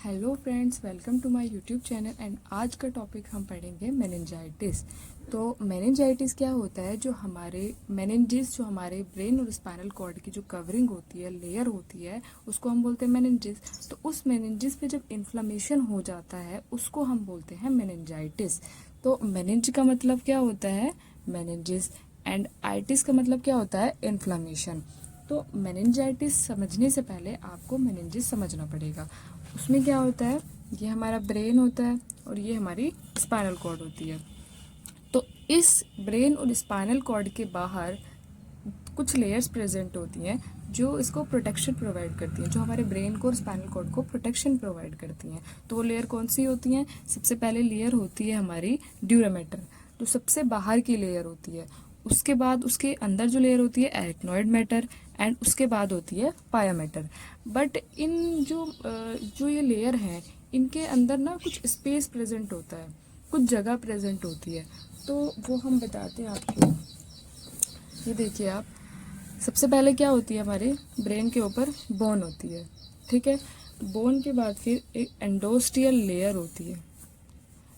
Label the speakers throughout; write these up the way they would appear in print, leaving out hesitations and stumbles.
Speaker 1: Hello friends, welcome to my YouTube channel. And आज का topic हम पढ़ेंगे मेनिंजाइटिस। तो मेनिंजाइटिस क्या होता है? जो हमारे मेनिंजिस जो हमारे ब्रेन और स्पाइनल कॉर्ड की जो कवरिंग होती है, लेयर होती है, उसको हम बोलते हैं मेनिंजिस। तो उस मेनिंजिस पे जब इन्फ्लेमेशन हो जाता है उसको हम बोलते हैं मेनिंजाइटिस। तो मेनिंज का मतलब क्या होता है? मेनिंजिस। एंड आइटिस का मतलब क्या होता है? इन्फ्लेमेशन। तो मेनिंजाइटिस समझने से पहले आपको मेनिंजिस समझना पड़ेगा। उसमें क्या होता है? ये हमारा ब्रेन होता है और ये हमारी स्पाइनल कॉर्ड होती है। तो इस ब्रेन और स्पाइनल कॉर्ड के बाहर कुछ लेयर्स प्रेजेंट होती हैं जो इसको प्रोटेक्शन प्रोवाइड करती हैं, जो हमारे ब्रेन को और स्पाइनल कॉर्ड को प्रोटेक्शन प्रोवाइड करती हैं। तो वो लेयर कौन सी होती हैं? सबसे पहले लेयर होती है हमारी ड्यूरामेटर, जो सबसे बाहर की लेयर होती है। उसके बाद उसके अंदर जो लेयर होती है एरिकनॉइड मैटर, एंड उसके बाद होती है पाया मैटर। बट इन जो ये लेयर हैं, इनके अंदर ना कुछ स्पेस प्रेजेंट होता है, कुछ जगह प्रेजेंट होती है। तो वो हम बताते हैं आपको। ये देखिए आप, सबसे पहले क्या होती है? हमारे ब्रेन के ऊपर बोन होती है, ठीक है। बोन के बाद फिर एक एंडोस्टियल लेयर होती है,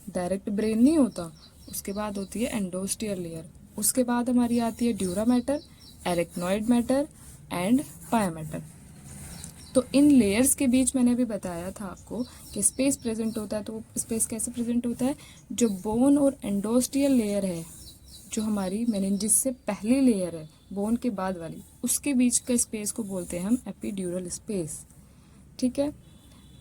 Speaker 1: डायरेक्ट ब्रेन नहीं होता। उसके बाद होती है एंडोस्टियल लेयर। उसके बाद हमारी आती है ड्यूरा मैटर, एरिकनॉइड मैटर एंड पाया मैटर। तो इन लेयर्स के बीच मैंने अभी बताया था आपको कि स्पेस प्रेजेंट होता है। तो वो स्पेस कैसे प्रेजेंट होता है? जो बोन और एंडोस्टियल लेयर है, जो हमारी मेनिंजिस से पहली लेयर है, बोन के बाद वाली, उसके बीच का स्पेस को बोलते हैं हम एपिड्यूरल स्पेस, ठीक है।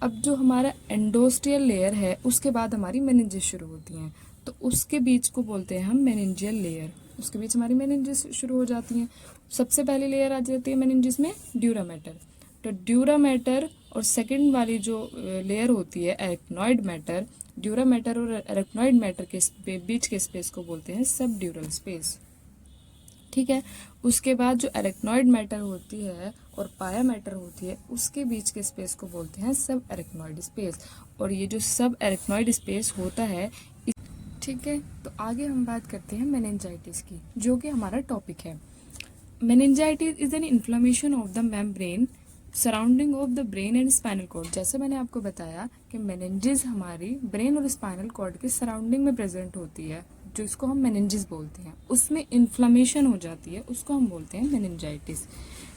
Speaker 1: अब जो हमारा एंडोस्टियल लेयर है, उसके बाद हमारी मेनिंजिस शुरू होती हैं, तो उसके बीच को बोलते हैं हम मेनिंजियल लेयर। उसके बीच हमारी मेनिंजिस शुरू हो जाती हैं। सबसे पहली लेयर आ जाती है मेनिंजिस में ड्यूरा मैटर। तो ड्यूरा मैटर और सेकंड वाली जो लेयर होती है एरिकनॉइड मैटर, ड्यूरा मैटर और एरिकनॉइड मैटर के बीच के स्पेस को बोलते हैं सब ड्यूरल स्पेस, ठीक है। उसके बाद जो एरिकनॉइड मैटर होती है और पाया मैटर होती है, उसके बीच के स्पेस को बोलते हैं सब एरिकनॉइड स्पेस। और ये जो सब एरिकनॉइड स्पेस होता है, ठीक है। तो आगे हम बात करते हैं मेनिंजाइटिस की, जो कि हमारा टॉपिक है। Meningitis is an inflammation of the membrane surrounding of the brain and spinal cord. जैसे मैंने आपको बताया कि मेनिंजिस हमारी ब्रेन और स्पाइनल कॉर्ड के सराउंडिंग में प्रेजेंट होती है, जो इसको हम मेनिंजिस बोलते हैं। उसमें इन्फ्लेमेशन हो जाती है, उसको हम बोलते हैं मेनिंजाइटिस,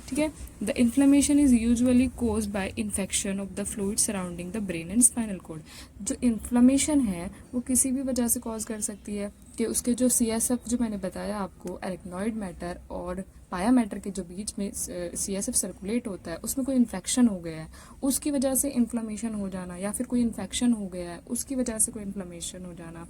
Speaker 1: ठीक है। The inflammation is usually cause by infection of the fluid surrounding the brain and spinal cord. जो इन्फ्लेमेशन है वो किसी भी वजह से कॉज कर सकती है कि उसके जो CSF, जो मैंने बताया आपको, एरिकनॉइड मैटर और पाया मैटर के जो बीच में CSF सर्कुलेट होता है, उसमें कोई इन्फेक्शन हो गया है, उसकी वजह से इन्फ्लेमेशन हो जाना, या फिर कोई इन्फेक्शन हो गया है उसकी वजह से कोई इन्फ्लेमेशन हो जाना,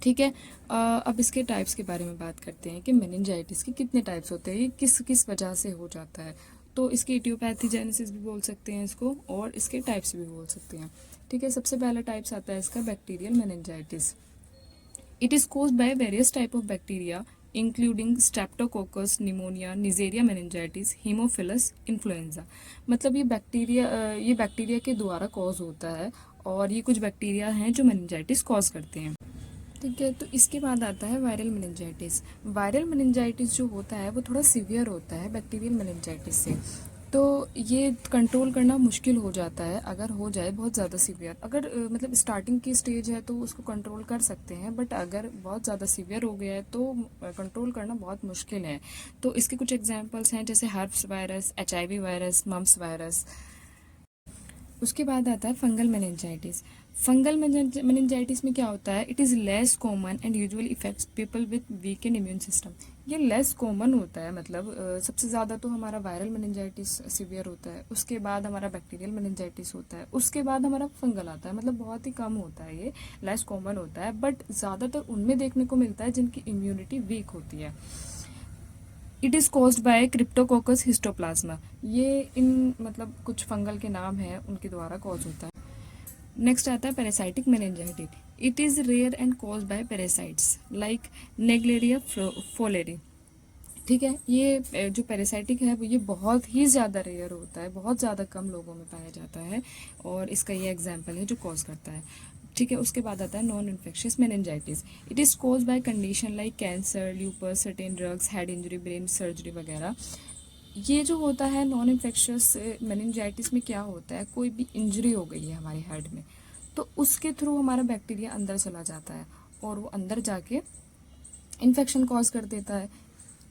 Speaker 1: ठीक है। अब इसके टाइप्स के बारे में बात करते हैं कि मेनिंजाइटिस के कितने टाइप्स होते हैं, ये किस किस वजह से हो जाता है। तो इसकी इडियोपैथोजेनेसिस भी बोल सकते हैं इसको, और इसके टाइप्स भी बोल सकते हैं, ठीक है। सबसे पहला टाइप्स आता है इसका bacterial meningitis. It is caused by various type of bacteria including Streptococcus, pneumonia, निजेरिया meningitis, Haemophilus influenza. मतलब ये बैक्टीरिया के द्वारा कॉज होता है, और ये कुछ बैक्टीरिया हैं जो मेनिंजाइटिस कॉज करते हैं, ठीक है। तो इसके बाद आता है वायरल मेनिंजाइटिस। वायरल मेनिंजाइटिस जो होता है वो थोड़ा सीवियर होता है बैक्टीरियल मेनिंजाइटिस से। तो ये कंट्रोल करना मुश्किल हो जाता है अगर हो जाए बहुत ज़्यादा सीवियर। अगर मतलब स्टार्टिंग की स्टेज है तो उसको कंट्रोल कर सकते हैं, बट अगर बहुत ज़्यादा सीवियर हो गया है तो कंट्रोल करना बहुत मुश्किल है। तो इसके कुछ एग्जांपल्स हैं, जैसे herpes virus, HIV virus, mumps virus. उसके बाद आता है फंगल मेनिंजाइटिस। फंगल मेनिंजाइटिस में क्या होता है? It is less common and usually effects people with weekend immune system. ये लेस कॉमन होता है, मतलब सबसे ज़्यादा तो हमारा वायरल मेनिंजाइटिस सीवियर होता है, उसके बाद हमारा बैक्टीरियल मेनिंजाइटिस होता है, उसके बाद हमारा फंगल आता है। मतलब बहुत ही कम होता है, ये लेस कॉमन होता है, बट ज़्यादातर उनमें देखने को मिलता है जिनकी इम्यूनिटी वीक होती है। It is caused by Cryptococcus histoplasma. ये इन मतलब कुछ फंगल के नाम हैं, उनके द्वारा कॉज होता है। नेक्स्ट आता है parasitic meningitis. It is rare and caused by parasites like Naegleria fowleri, ठीक है। ये जो पैरासाइटिक है वो ये बहुत ही ज़्यादा रेयर होता है, बहुत ज़्यादा कम लोगों में पाया जाता है, और इसका ये एग्जाम्पल है जो कॉज करता है, ठीक है। उसके बाद आता है non infectious meningitis. It is cause by condition like cancer, lupus, certain drugs, head injury, brain surgery वगैरह। ये जो होता है नॉन इन्फेक्शियस मेनिंजाइटिस में क्या होता है, कोई भी इंजरी हो गई है हमारे हेड में, तो उसके थ्रू हमारा बैक्टीरिया अंदर चला जाता है और वो अंदर जाके इन्फेक्शन कॉज कर देता है।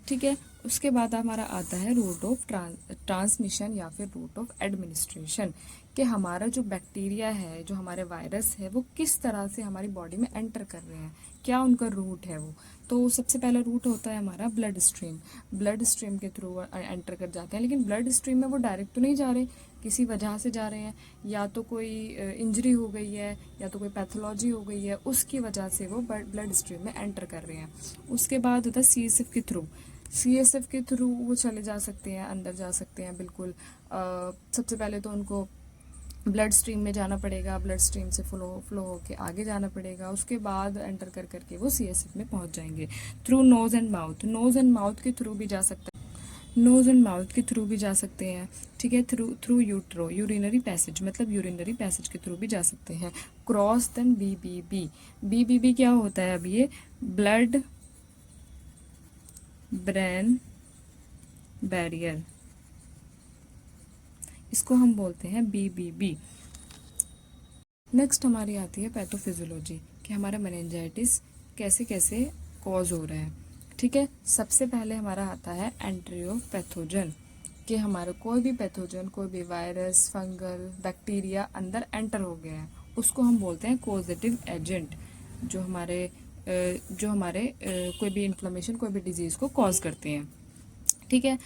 Speaker 1: ठीक है, उसके बाद हमारा आता है रूट ऑफ ट्रांसमिशन या फिर रूट ऑफ एडमिनिस्ट्रेशन, कि हमारा जो बैक्टीरिया है, जो हमारे वायरस है, वो किस तरह से हमारी बॉडी में एंटर कर रहे हैं, क्या उनका रूट है वो। तो सबसे पहला रूट होता है हमारा ब्लड स्ट्रीम। ब्लड स्ट्रीम के थ्रू एंटर कर जाते हैं, लेकिन ब्लड स्ट्रीम में वो डायरेक्ट तो नहीं जा रहे, किसी वजह से जा रहे हैं, या तो कोई इंजरी हो गई है या तो कोई पैथोलॉजी हो गई है, उसकी वजह से वो ब्लड स्ट्रीम में एंटर कर रहे हैं। उसके बाद होता है सीएसएफ के थ्रू। सीएसएफ के थ्रू वो चले जा सकते हैं, अंदर जा सकते हैं बिल्कुल। सबसे पहले तो उनको ब्लड स्ट्रीम में जाना पड़ेगा, ब्लड स्ट्रीम से फ्लो होके आगे जाना पड़ेगा, उसके बाद एंटर कर करके वो सीएसएफ में पहुंच जाएंगे through nose and mouth. Nose and mouth के थ्रू भी जा सकता है, नोज़ एंड माउथ के थ्रू भी जा सकते हैं। ठीक है, थ्रू यूट्रो, यूरिनरी पैसेज, मतलब यूरिनरी पैसेज के थ्रू भी जा सकते हैं। Cross then BBB. बीबीबी क्या होता है, अब ये ब्लड ब्रेन बैरियर, इसको हम बोलते हैं बीबीबी। नेक्स्ट हमारी आती है पैथोफिजियोलॉजी, कि हमारा मेनिंजाइटिस कैसे कैसे कॉज हो रहा है। ठीक है, सबसे पहले हमारा आता है एंट्रियोपैथोजन, कि हमारा कोई भी पैथोजन, कोई भी वायरस, फंगल, बैक्टीरिया अंदर एंटर हो गया है, उसको हम बोलते हैं कॉजेटिव एजेंट, जो हमारे कोई भी इन्फ्लेमेशन, कोई भी डिजीज़ को कॉज करते हैं। ठीक है,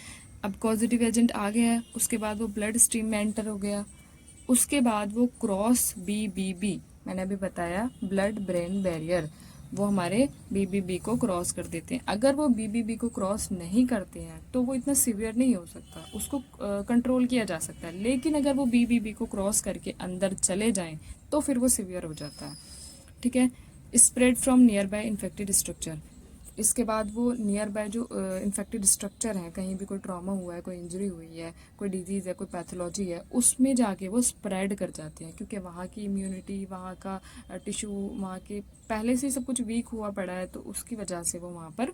Speaker 1: अब कॉजेटिव एजेंट आ गया है, उसके बाद वो ब्लड स्ट्रीम में एंटर हो गया, उसके बाद वो क्रॉस बीबीबी, मैंने अभी बताया ब्लड ब्रेन बैरियर, वो हमारे बीबीबी को क्रॉस कर देते हैं। अगर वो बीबीबी को क्रॉस नहीं करते हैं तो वो इतना सीवियर नहीं हो सकता, उसको कंट्रोल किया जा सकता है, लेकिन अगर वो बीबीबी को क्रॉस करके अंदर चले जाएं तो फिर वो सीवियर हो जाता है। ठीक है, spread from near by infected structure, इसके बाद वो नियर बाय जो इन्फेक्टेड स्ट्रक्चर है, कहीं भी कोई ट्रॉमा हुआ है, कोई इंजरी हुई है, कोई डिजीज़ है, कोई पैथोलॉजी है, उसमें जाके वो स्प्रेड कर जाते हैं, क्योंकि वहाँ की इम्यूनिटी, वहाँ का टिश्यू, वहाँ के पहले से सब कुछ वीक हुआ पड़ा है, तो उसकी वजह से वो वहाँ पर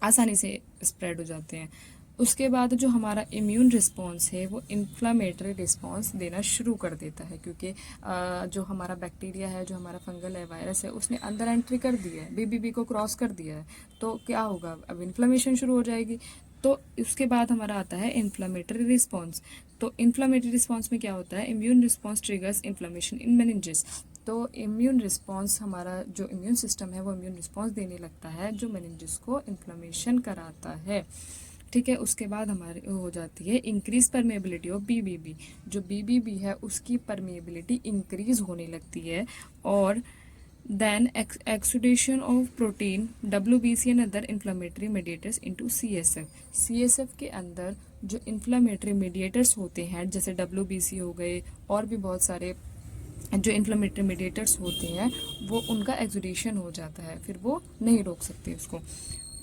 Speaker 1: आसानी से स्प्रेड हो जाते हैं। उसके बाद जो हमारा इम्यून रिस्पॉन्स है वो इन्फ्लामेटरी रिस्पॉन्स देना शुरू कर देता है, क्योंकि जो हमारा बैक्टीरिया है, जो हमारा फंगल है, वायरस है, उसने अंदर एंट्री कर दी है, बीबीबी को क्रॉस कर दिया है, तो क्या होगा, अब इन्फ्लामेशन शुरू हो जाएगी। तो उसके बाद हमारा आता है इन्फ्लामेटरी रिस्पॉन्स। तो इन्फ्लामेटरी रिस्पॉन्स में क्या होता है, इम्यून रिस्पॉन्स ट्रिगर्स इन्फ्लामेशन इन मेनिंजेस। तो इम्यून रिस्पॉन्स, हमारा जो इम्यून सिस्टम है वो इम्यून रिस्पॉन्स देने लगता है, जो मेनिंजेस को इन्फ्लामेशन कराता है। ठीक है, उसके बाद हमारे हो जाती है इंक्रीज परमेबिलिटी ऑफ बीबीबी। जो बीबीबी है उसकी परमेबिलिटी इंक्रीज होने लगती है, और then exudation of protein WBC and other inflammatory mediators into CSF। CSF के अंदर जो इन्फ्लामेटरी मीडिएटर्स होते हैं, जैसे WBC हो गए, और भी बहुत सारे जो इन्फ्लामेटरी मीडिएटर्स होते हैं, वो उनका एक्सुडेशन हो जाता है, फिर वो नहीं रोक सकते उसको।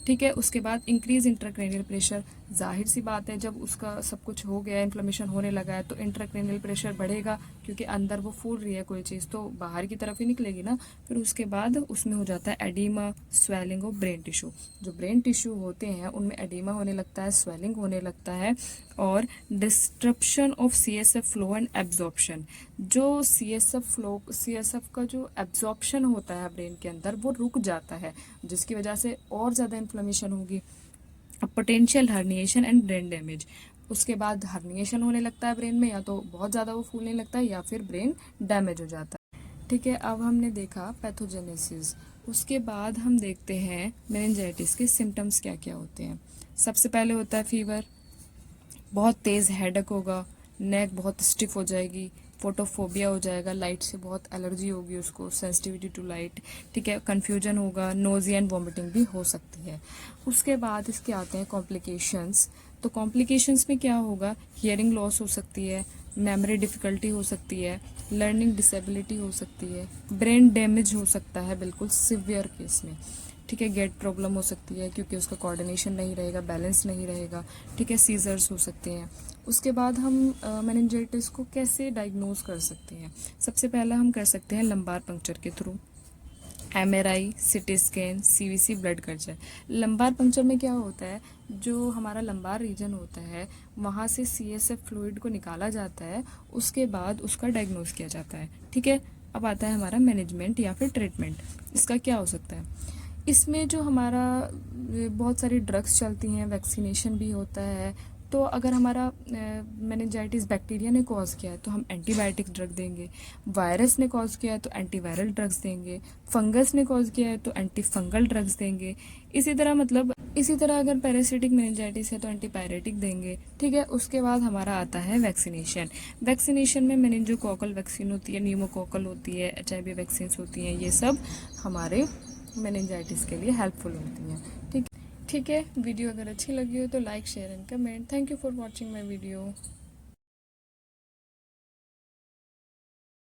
Speaker 1: ठीक है, उसके बाद इंक्रीज इंट्राक्रेनियल प्रेशर, जाहिर सी बात है, जब उसका सब कुछ हो गया, इन्फ्लेमेशन होने लगा है, तो इंट्राक्रेनियल प्रेशर बढ़ेगा, क्योंकि अंदर वो फूल रही है कोई चीज़, तो बाहर की तरफ ही निकलेगी ना। फिर उसके बाद उसमें हो जाता है oedema, swelling of brain tissue. जो ब्रेन टिश्यू होते हैं उनमें एडीमा होने लगता है, स्वेलिंग होने लगता है, और disruption of CSF flow and absorption. जो CSF का जो एब्जॉर्प्शन होता है ब्रेन के अंदर, वो रुक जाता है, जिसकी वजह से और ज़्यादा इन्फ्लेमेशन होगी। Potential herniation and brain damage, उसके बाद हर्निएशन होने लगता है ब्रेन में, या तो बहुत ज़्यादा वो फूलने लगता है, या फिर ब्रेन डैमेज हो जाता है। ठीक है, अब हमने देखा पैथोजेनेसिस। उसके बाद हम देखते हैं मेनिंजाइटिस के सिम्टम्स क्या क्या होते हैं। सबसे पहले होता है फीवर, बहुत तेज़ हेडेक होगा, नेक बहुत स्टिफ हो जाएगी, फोटोफोबिया हो जाएगा, लाइट से बहुत एलर्जी होगी उसको, सेंसिटिविटी टू लाइट। ठीक है, कन्फ्यूजन होगा, नोजिया एंड वॉमिटिंग भी हो सकती है। उसके बाद इसके आते हैं कॉम्प्लिकेशंस। तो कॉम्प्लिकेशंस में क्या होगा, हियरिंग लॉस हो सकती है, मेमोरी डिफ़िकल्टी हो सकती है, लर्निंग डिसेबिलिटी हो सकती है, ब्रेन डैमेज हो सकता है बिल्कुल सिवियर केस में। ठीक है, गेट प्रॉब्लम हो सकती है, क्योंकि उसका कोऑर्डिनेशन नहीं रहेगा, बैलेंस नहीं रहेगा। ठीक है, सीजर्स हो सकते हैं। उसके बाद हम मेनिंजाइटिस को कैसे डायग्नोज कर सकते हैं। सबसे पहला हम कर सकते हैं लंबार पंक्चर के through. MRI, CT scan, CVC, blood culture. Lumbar puncture में क्या होता है, जो हमारा लंबार रीजन होता है वहाँ से CSF फ्लूइड को निकाला जाता है, उसके बाद उसका डायग्नोस किया जाता है। ठीक है, अब आता है हमारा मैनेजमेंट या फिर ट्रीटमेंट। इसका क्या हो सकता है, इसमें जो हमारा बहुत सारी ड्रग्स चलती हैं, वैक्सीनेशन भी होता है। तो अगर हमारा मेनिंजाइटिस बैक्टीरिया ने कॉज किया है तो हम एंटीबायोटिक ड्रग देंगे, वायरस ने कॉज किया है तो एंटीवायरल ड्रग्स देंगे, फंगस ने कॉज किया है तो एंटी फंगल ड्रग्स देंगे। इसी तरह अगर पैरासिटिक मेनिंजाइटिस है तो एंटीपायरेटिक देंगे। ठीक है, उसके बाद हमारा आता है वैक्सीनेशन। वैक्सीनेशन में मेनिंजोकोकल वैक्सीन होती है, न्यूमोकोकल होती है, HIV वैक्सीन होती हैं, ये सब हमारे मेनिंजाइटिस के लिए हेल्पफुल होती हैं। ठीक है, वीडियो अगर अच्छी लगी हो तो like, share and comment. Thank you for watching my video.